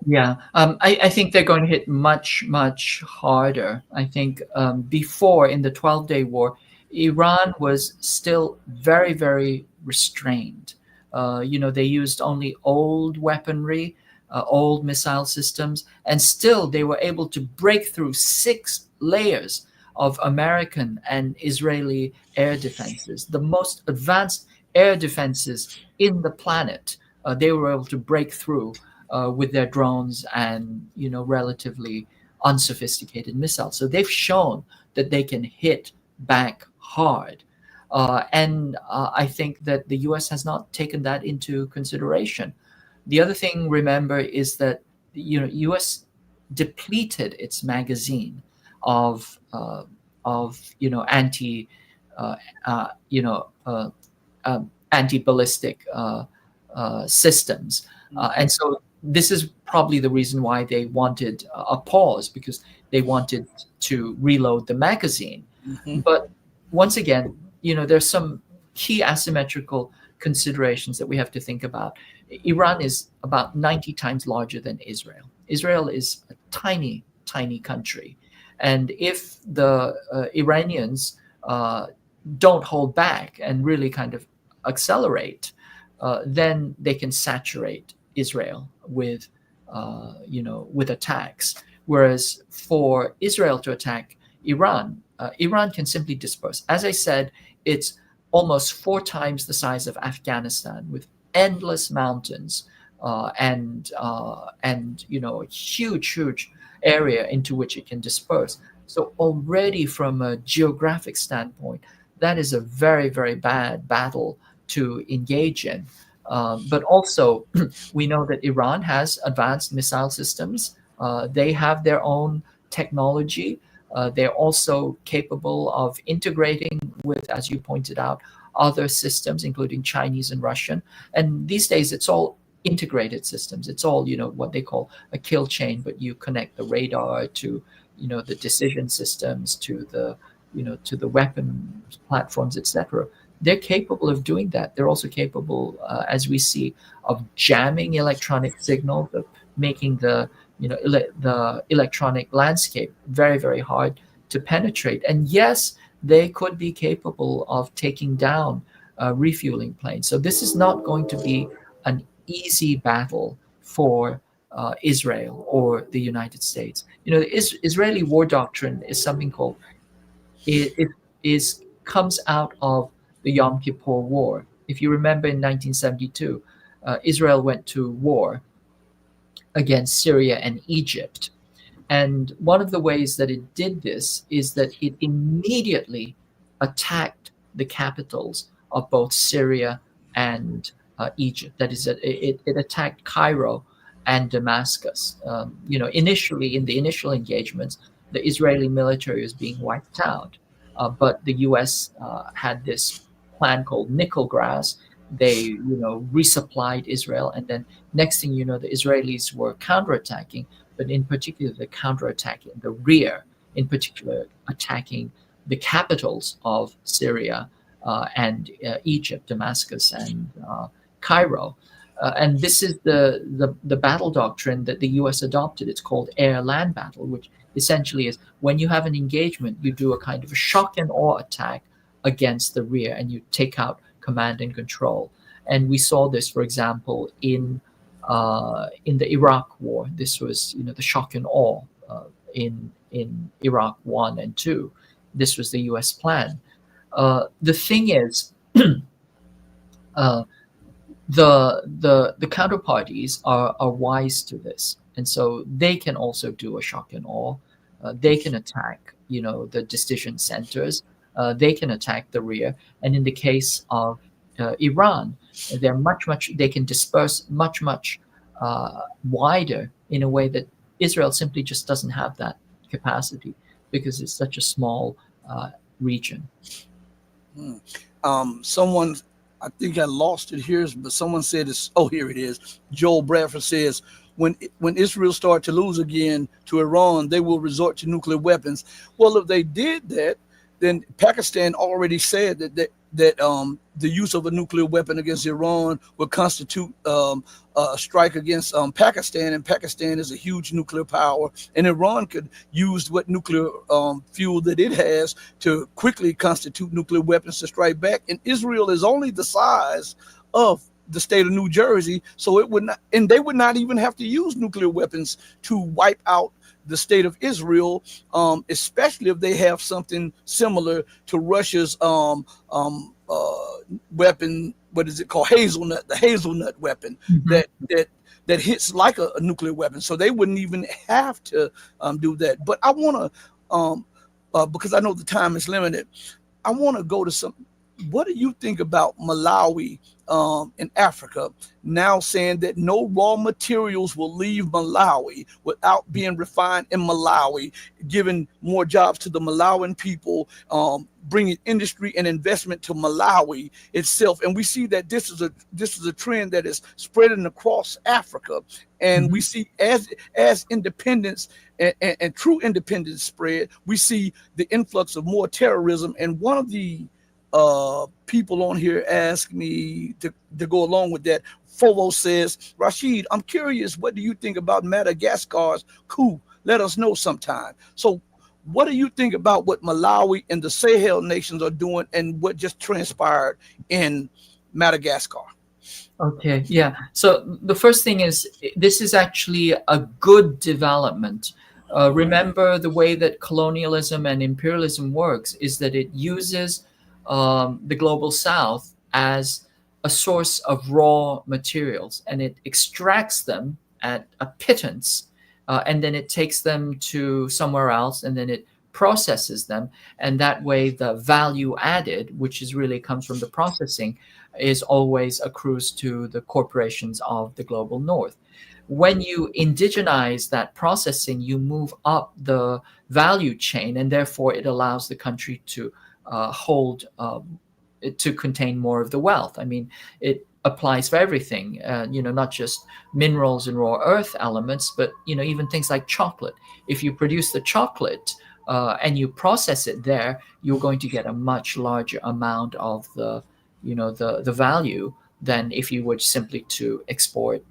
Yeah, I think they're going to hit much, much harder. I think before, in the 12-day war, Iran was still very, very restrained. They used only old weaponry, old missile systems, and still they were able to break through 6 layers of American and Israeli air defenses, the most advanced air defenses in the planet. They were able to break through with their drones and relatively unsophisticated missiles. So they've shown that they can hit back hard. And I think that the U.S. has not taken that into consideration. The other thing, remember, is that U.S. depleted its magazine of anti-ballistic systems, and so this is probably the reason why they wanted a pause, because they wanted to reload the magazine. Mm-hmm. But once again, there's some key asymmetrical considerations that we have to think about. Iran is about 90 times larger than Israel. Israel is a tiny, tiny country. And if the Iranians don't hold back and really kind of accelerate, then they can saturate Israel with, with attacks. Whereas for Israel to attack Iran, Iran can simply disperse. As I said, it's almost 4 times the size of Afghanistan, with endless mountains and a huge area into which it can disperse. So already from a geographic standpoint, that is a very, very bad battle to engage in. But also, we know that Iran has advanced missile systems. They have their own technology. They're also capable of integrating with, as you pointed out, other systems, including Chinese and Russian. And these days, it's all integrated systems. It's all, what they call a kill chain, but you connect the radar to, the decision systems, to the weapon platforms, etc. They're capable of doing that. They're also capable, as we see, of jamming electronic signals, of making the electronic landscape very, very hard to penetrate. And yes, they could be capable of taking down refueling planes. So this is not going to be an easy battle for Israel or the United States. The Israeli war doctrine is something called, it comes out of the Yom Kippur War. If you remember, in 1972, Israel went to war against Syria and Egypt. And one of the ways that it did this is that it immediately attacked the capitals of both Syria and Egypt. That is, it attacked Cairo and Damascus. Initially, in the initial engagements, the Israeli military was being wiped out. But the U.S. had this plan called Nickel Grass. They, resupplied Israel, and then next thing you know, the Israelis were counterattacking, but in particular, the counterattacking the rear, in particular, attacking the capitals of Syria and Egypt, Damascus and Cairo. And this is the battle doctrine that the U.S. adopted. It's called air-land battle, which essentially is when you have an engagement, you do a kind of a shock and awe attack against the rear, and you take out command and control. And we saw this, for example, in the Iraq War. This was, the shock and awe in Iraq 1 and 2. This was the U.S. plan. The thing is, the counterparties are wise to this, and so they can also do a shock and awe. They can attack, the decision centers. They can attack the rear, and in the case of Iran, they're they can disperse much wider in a way that Israel simply just doesn't have that capacity because it's such a small region. Someone, I think I lost it here, but someone said it's, oh, here it is. Joel Bradford says, when Israel starts to lose again to Iran, they will resort to nuclear weapons. Well, if they did that, then Pakistan already said that the use of a nuclear weapon against Iran would constitute a strike against Pakistan, and Pakistan is a huge nuclear power, and Iran could use what nuclear fuel that it has to quickly constitute nuclear weapons to strike back. And Israel is only the size of the state of New Jersey, so it would not, and they would not even have to use nuclear weapons to wipe out the state of Israel, especially if they have something similar to Russia's weapon. What is it called? Hazelnut, the hazelnut weapon that hits like a nuclear weapon. So they wouldn't even have to do that. But I want to, because I know the time is limited, I want to go to some. What do you think about Malawi in Africa now saying that no raw materials will leave Malawi without being refined in Malawi, giving more jobs to the Malawian people, bringing industry and investment to Malawi itself? And we see that this is a trend that is spreading across Africa, and we see as independence and true independence spread, we see the influx of more terrorism. And one of the people on here ask me to go along with that. Fovo says, Rashid, I'm curious, what do you think about Madagascar's coup? Let us know sometime. So What do you think about what Malawi and the Sahel nations are doing and what just transpired in Madagascar? Okay, yeah. So the first thing is this is actually a good development. Remember, the way that colonialism and imperialism works is that it uses the global south as a source of raw materials, and it extracts them at a pittance, and then it takes them to somewhere else, and then it processes them, and that way the value added, which is really comes from the processing, is always accrues to the corporations of the global north. When you indigenize that processing, you move up the value chain, and therefore it allows the country to hold to contain more of the wealth. I mean, it applies for everything, not just minerals and raw earth elements, but even things like chocolate. If you produce the chocolate and you process it there, you're going to get a much larger amount of the value than if you were simply to export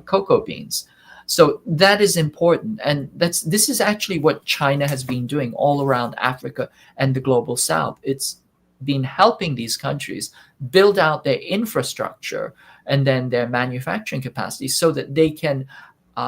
cocoa beans. So that is important, and this is actually what China has been doing all around Africa and the global south. It's been helping these countries build out their infrastructure and then their manufacturing capacity so that they can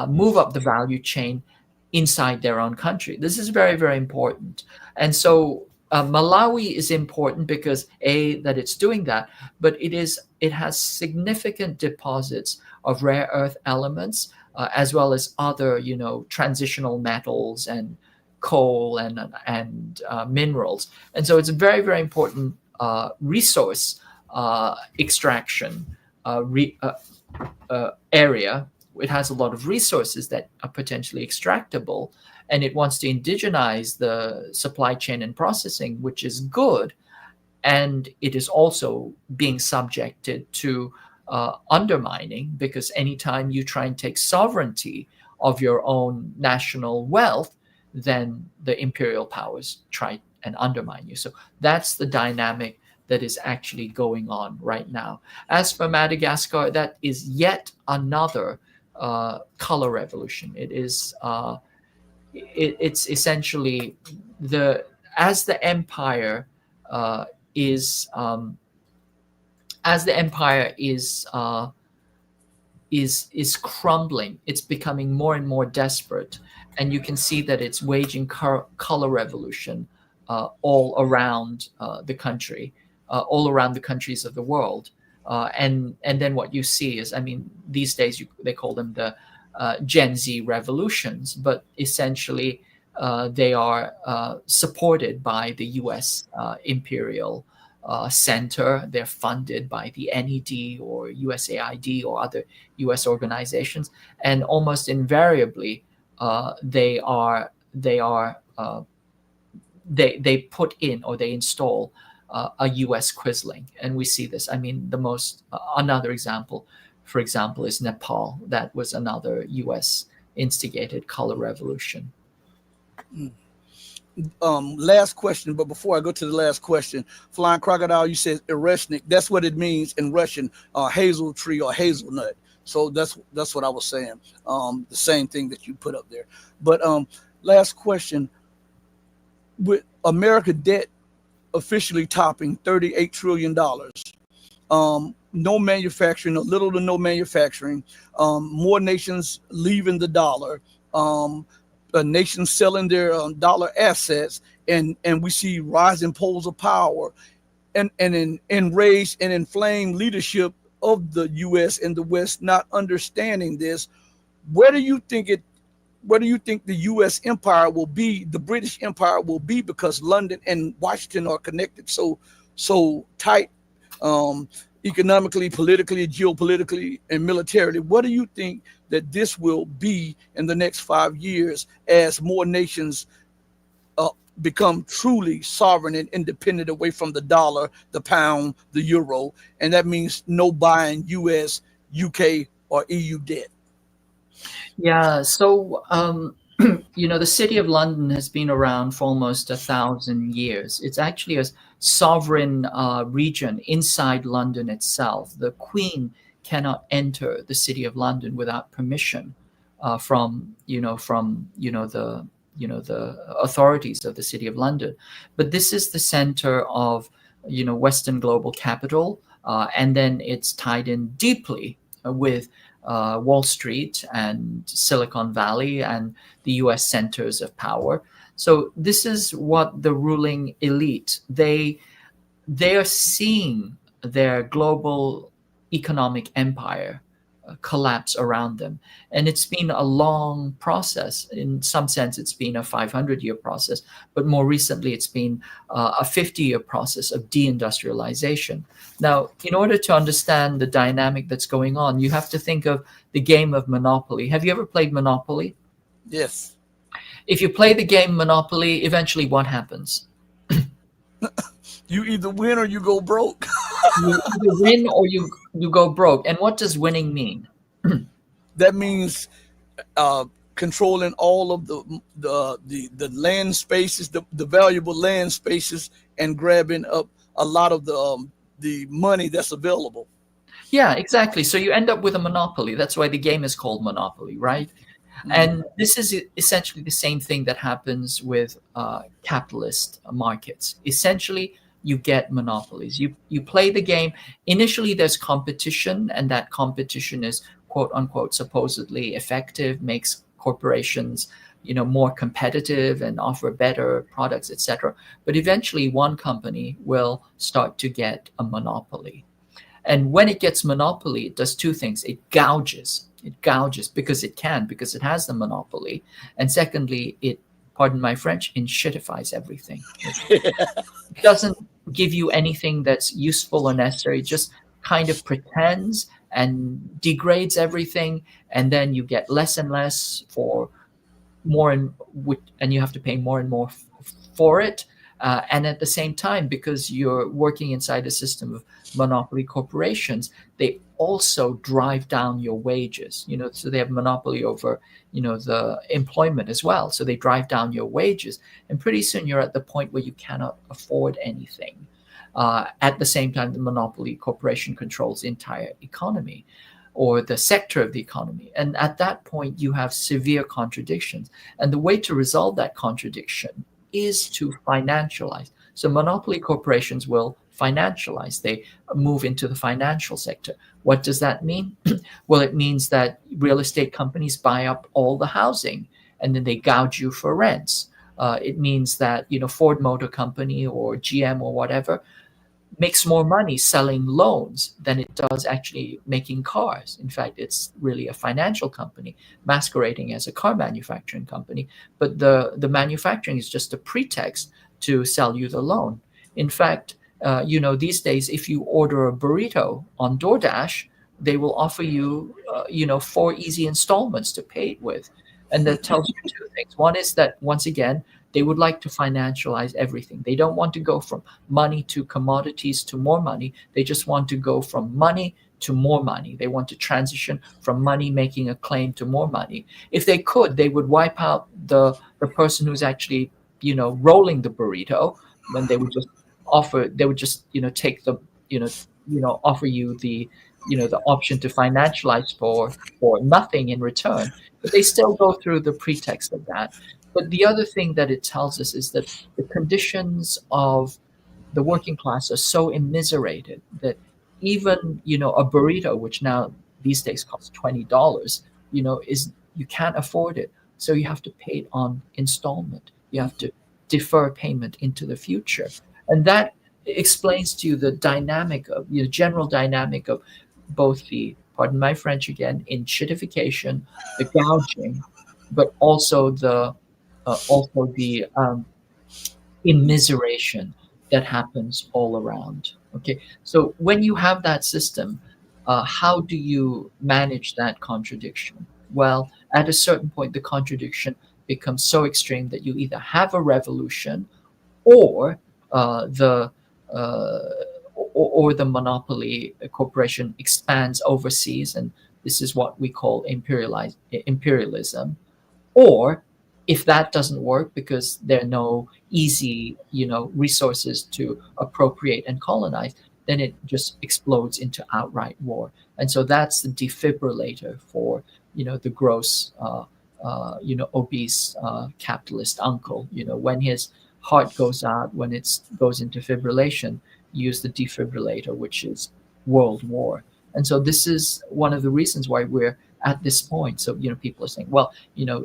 move up the value chain inside their own country. This is very, very important. And so Malawi is important because that it's doing that, but it has significant deposits of rare earth elements as well as other transitional metals and coal and minerals. And so it's a very, very important resource extraction area. It has a lot of resources that are potentially extractable, and it wants to indigenize the supply chain and processing, which is good. And it is also being subjected to undermining, because anytime you try and take sovereignty of your own national wealth, then the imperial powers try and undermine you. So that's the dynamic that is actually going on right now. As for Madagascar, that is yet another color revolution. It is it's essentially as the empire is crumbling, it's becoming more and more desperate, and you can see that it's waging color revolution all around the country, all around the countries of the world. And then what you see is, I mean, these days they call them the Gen Z revolutions, but essentially they are supported by the U.S. Imperial Center. They're funded by the NED or USAID or other U.S. organizations, and almost invariably they put in or they install a U.S. quisling, and we see this. I mean, the most another example, for example, is Nepal. That was another U.S. instigated color revolution. Last question, but before I go to the last question, Flying Crocodile, you said ereshnik. That's what it means in Russian, hazel tree or hazelnut. So that's what I was saying. The same thing that you put up there. But last question, with America debt officially topping $38 trillion, no manufacturing, or little to no manufacturing, more nations leaving the dollar, nations selling their dollar assets, and we see rising poles of power and enraged and inflamed leadership of the U.S. and the West not understanding this. Where do you think the U.S. empire will be, the British Empire will be, because London and Washington are connected so tight, economically, politically, geopolitically, and militarily? What do you think that this will be in the next 5 years as more nations become truly sovereign and independent away from the dollar, the pound, the euro? And that means no buying U.S., UK, or EU debt. Yeah, so the city of London has been around for almost 1,000 years. It's actually a sovereign region inside London itself. The Queen cannot enter the city of London without permission from the the authorities of the City of London. But this is the center of Western global capital, and then it's tied in deeply with Wall Street and Silicon Valley and the U.S. centers of power. So this is what the ruling elite, they are seeing their global economic empire collapse around them. And it's been a long process. In some sense, it's been a 500-year process, but more recently, it's been a 50-year process of deindustrialization. Now, in order to understand the dynamic that's going on, you have to think of the game of Monopoly. Have you ever played Monopoly? Yes. If you play the game Monopoly, eventually what happens? You either win or you go broke. You either win or you go broke. And what does winning mean? That means controlling all of the land spaces, the valuable land spaces, and grabbing up a lot of the money that's available. Yeah, exactly. So you end up with a monopoly. That's why the game is called Monopoly, right? And this is essentially the same thing that happens with capitalist markets. Essentially, you get monopolies. You play the game. Initially, there's competition, and that competition is quote unquote supposedly effective, makes corporations more competitive and offer better products, etc. But eventually, one company will start to get a monopoly. And when it gets monopoly, it does two things. It gouges because it can, because it has the monopoly. And secondly, it, pardon my French, enshittifies everything. It doesn't give you anything that's useful or necessary. It just kind of pretends and degrades everything. And then you get less and less for more, and you have to pay more and more for it. And at the same time, because you're working inside a system of monopoly corporations, they also drive down your wages. So they have monopoly over, the employment as well. So they drive down your wages, and pretty soon you're at the point where you cannot afford anything. At the same time, the monopoly corporation controls the entire economy, or the sector of the economy. And at that point, you have severe contradictions. And the way to resolve that contradiction is to financialize. So monopoly corporations will financialize. They move into the financial sector. What does that mean? Well, it means that real estate companies buy up all the housing, and then they gouge you for rents. It means that Ford Motor Company or GM or whatever makes more money selling loans than it does actually making cars. In fact, it's really a financial company masquerading as a car manufacturing company. But the manufacturing is just a pretext to sell you the loan. In fact, these days, if you order a burrito on DoorDash, they will offer you, 4 easy installments to pay it with. And that tells you two things. One is that, once again, they would like to financialize everything. They don't want to go from money to commodities to more money. They just want to go from money to more money. They want to transition from money making a claim to more money. If they could, they would wipe out the person who's actually, rolling the burrito, when they would just take the, offer you the, the option to financialize for nothing in return. But they still go through the pretext of that. But the other thing that it tells us is that the conditions of the working class are so immiserated that even, a burrito, which now these days costs $20, you can't afford it. So you have to pay it on installment. You have to defer payment into the future. And that explains to you the dynamic of, general dynamic of both the, pardon my French again, enshittification, the gouging, but also the immiseration that happens all around. Okay, so when you have that system, how do you manage that contradiction? Well, at a certain point, the contradiction becomes so extreme that you either have a revolution, or the monopoly corporation expands overseas, and this is what we call imperialism. Or if that doesn't work because there are no easy, resources to appropriate and colonize, then it just explodes into outright war. And so that's the defibrillator for, the gross obese capitalist uncle. When his heart goes out, when it goes into fibrillation, use the defibrillator, which is world war. And so this is one of the reasons why we're at this point. So people are saying, well,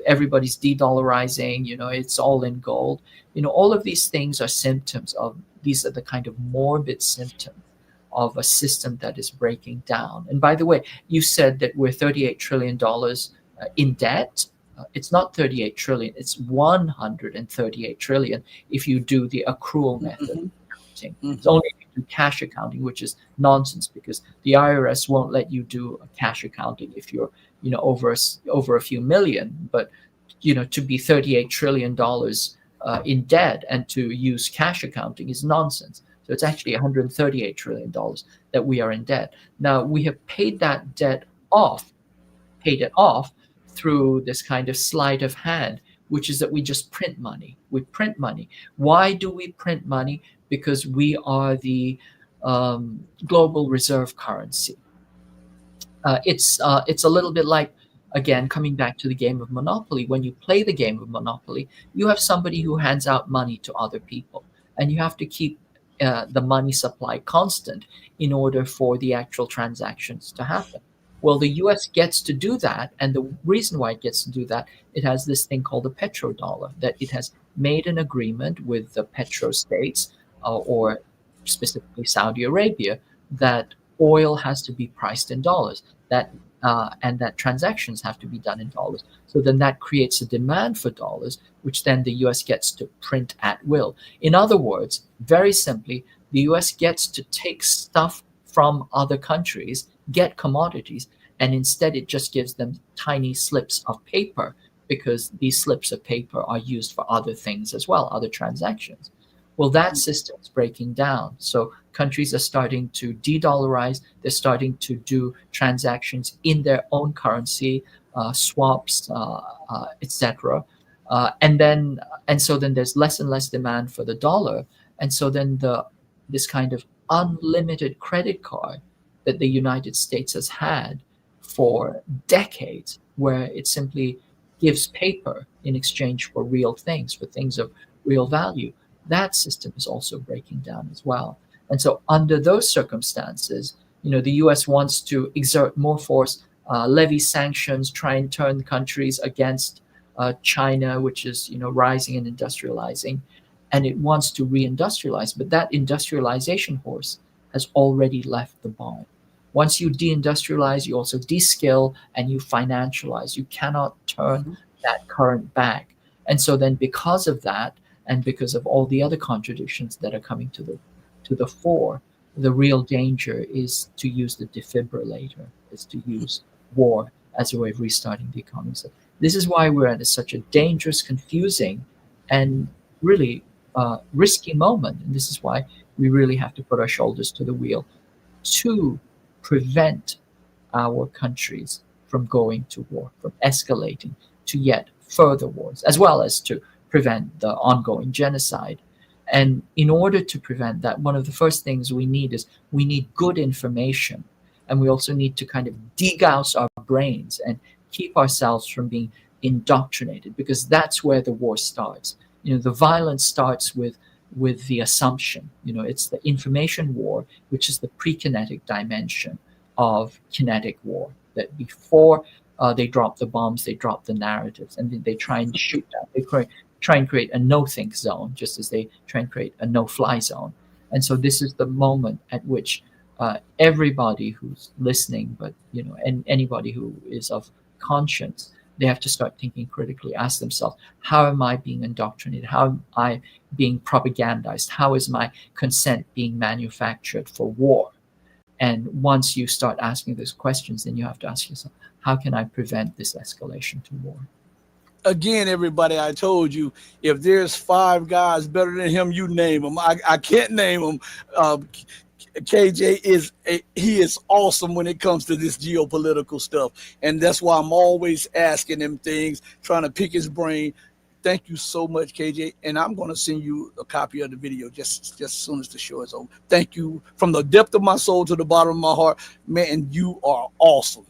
everybody's de-dollarizing, it's all in gold. All of these things are symptoms of, these are the kind of morbid symptoms of a system that is breaking down. And by the way, you said that we're $38 trillion in debt. It's not 38 trillion, it's 138 trillion if you do the accrual method. It's only if you do cash accounting, which is nonsense, because the IRS won't let you do a cash accounting if you're over a few million. But to be $38 trillion in debt and to use cash accounting is nonsense. So it's actually $138 trillion that we are in debt. Now, we have paid that debt off, through this kind of sleight of hand, which is that we just print money. We print money. Why do we print money? Because we are the global reserve currency. It's a little bit like, again, coming back to the game of Monopoly. When you play the game of Monopoly, you have somebody who hands out money to other people, and you have to keep the money supply constant in order for the actual transactions to happen. Well, the US gets to do that, and the reason why it gets to do that, it has this thing called the petrodollar, that it has made an agreement with the petrostates, or specifically Saudi Arabia, that oil has to be priced in dollars, and that transactions have to be done in dollars. So then that creates a demand for dollars, which then the US gets to print at will. In other words, very simply, the US gets to take stuff from other countries, get commodities, and instead it just gives them tiny slips of paper, because these slips of paper are used for other things as well, other transactions. Well, that system is breaking down. So countries are starting to de-dollarize. They're starting to do transactions in their own currency, swaps, etc. And so then there's less and less demand for the dollar. And so then this kind of unlimited credit card that the United States has had for decades, where it simply gives paper in exchange for real things, for things of real value, that system is also breaking down as well. And so under those circumstances, the US wants to exert more force, levy sanctions, try and turn countries against China, which is rising and industrializing, and it wants to reindustrialize. But that industrialization horse has already left the barn. Once you deindustrialize, you also deskill and you financialize. You cannot turn that current back. And so then because of that, and because of all the other contradictions that are coming to the fore, the real danger is to use the defibrillator, is to use war as a way of restarting the economy. So this is why we're at such a dangerous, confusing, and really risky moment. And this is why we really have to put our shoulders to the wheel to prevent our countries from going to war, from escalating to yet further wars, as well as to prevent the ongoing genocide. And in order to prevent that, one of the first things we need good information. And we also need to kind of degauss our brains and keep ourselves from being indoctrinated, because that's where the war starts. The violence starts with the assumption. It's the information war, which is the pre-kinetic dimension of kinetic war, that before they drop the bombs, they drop the narratives, and then they try and shoot down. They try and create a no-think zone, just as they try and create a no-fly zone. And so this is the moment at which everybody who's listening, but and anybody who is of conscience, they have to start thinking critically, ask themselves, how am I being indoctrinated? How am I being propagandized? How is my consent being manufactured for war? And once you start asking those questions, then you have to ask yourself, how can I prevent this escalation to war? Again, everybody, I told you, if there's 5 guys better than him, you name them. I can't name them. KJ is awesome when it comes to this geopolitical stuff, and that's why I'm always asking him things, trying to pick his brain. Thank you so much, KJ, and I'm going to send you a copy of the video just as soon as the show is over. Thank you from the depth of my soul to the bottom of my heart, man. You are awesome.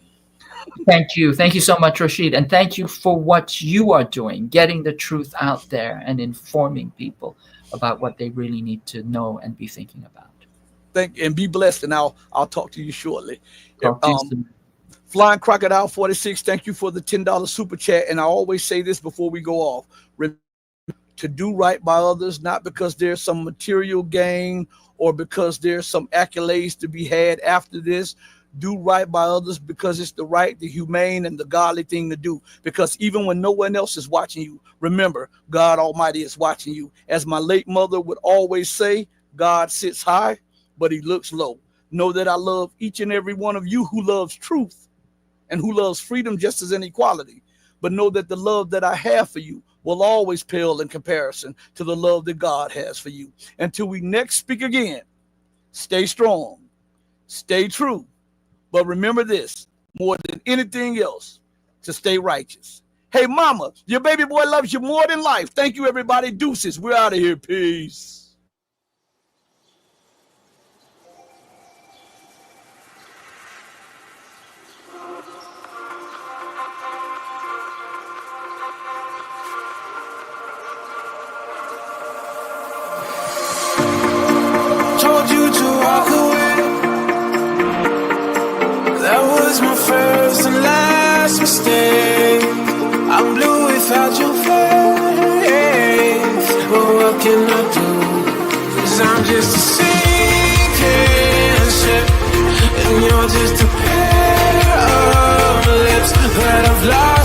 Thank you. Thank you so much, Rashid. And thank you for what you are doing, getting the truth out there and informing people about what they really need to know and be thinking about. And be blessed. And I'll talk to you shortly. Talk to you soon. Flying Crocodile 46, thank you for the $10 super chat. And I always say this before we go off. Remember to do right by others, not because there's some material gain or because there's some accolades to be had after this. Do right by others because it's the right, the humane, and the godly thing to do. Because even when no one else is watching you, remember, God Almighty is watching you. As my late mother would always say, God sits high, but he looks low. Know that I love each and every one of you who loves truth and who loves freedom just as in equality. But know that the love that I have for you will always pale in comparison to the love that God has for you. Until we next speak again, stay strong, stay true. But remember this, more than anything else, to stay righteous. Hey, mama, your baby boy loves you more than life. Thank you, everybody. Deuces. We're out of here. Peace. Told you to walk away. That was my first and last mistake. I'm blue without your face. But what can I do? 'Cause I'm just a sinking ship, and you're just a pair of lips that I've lost.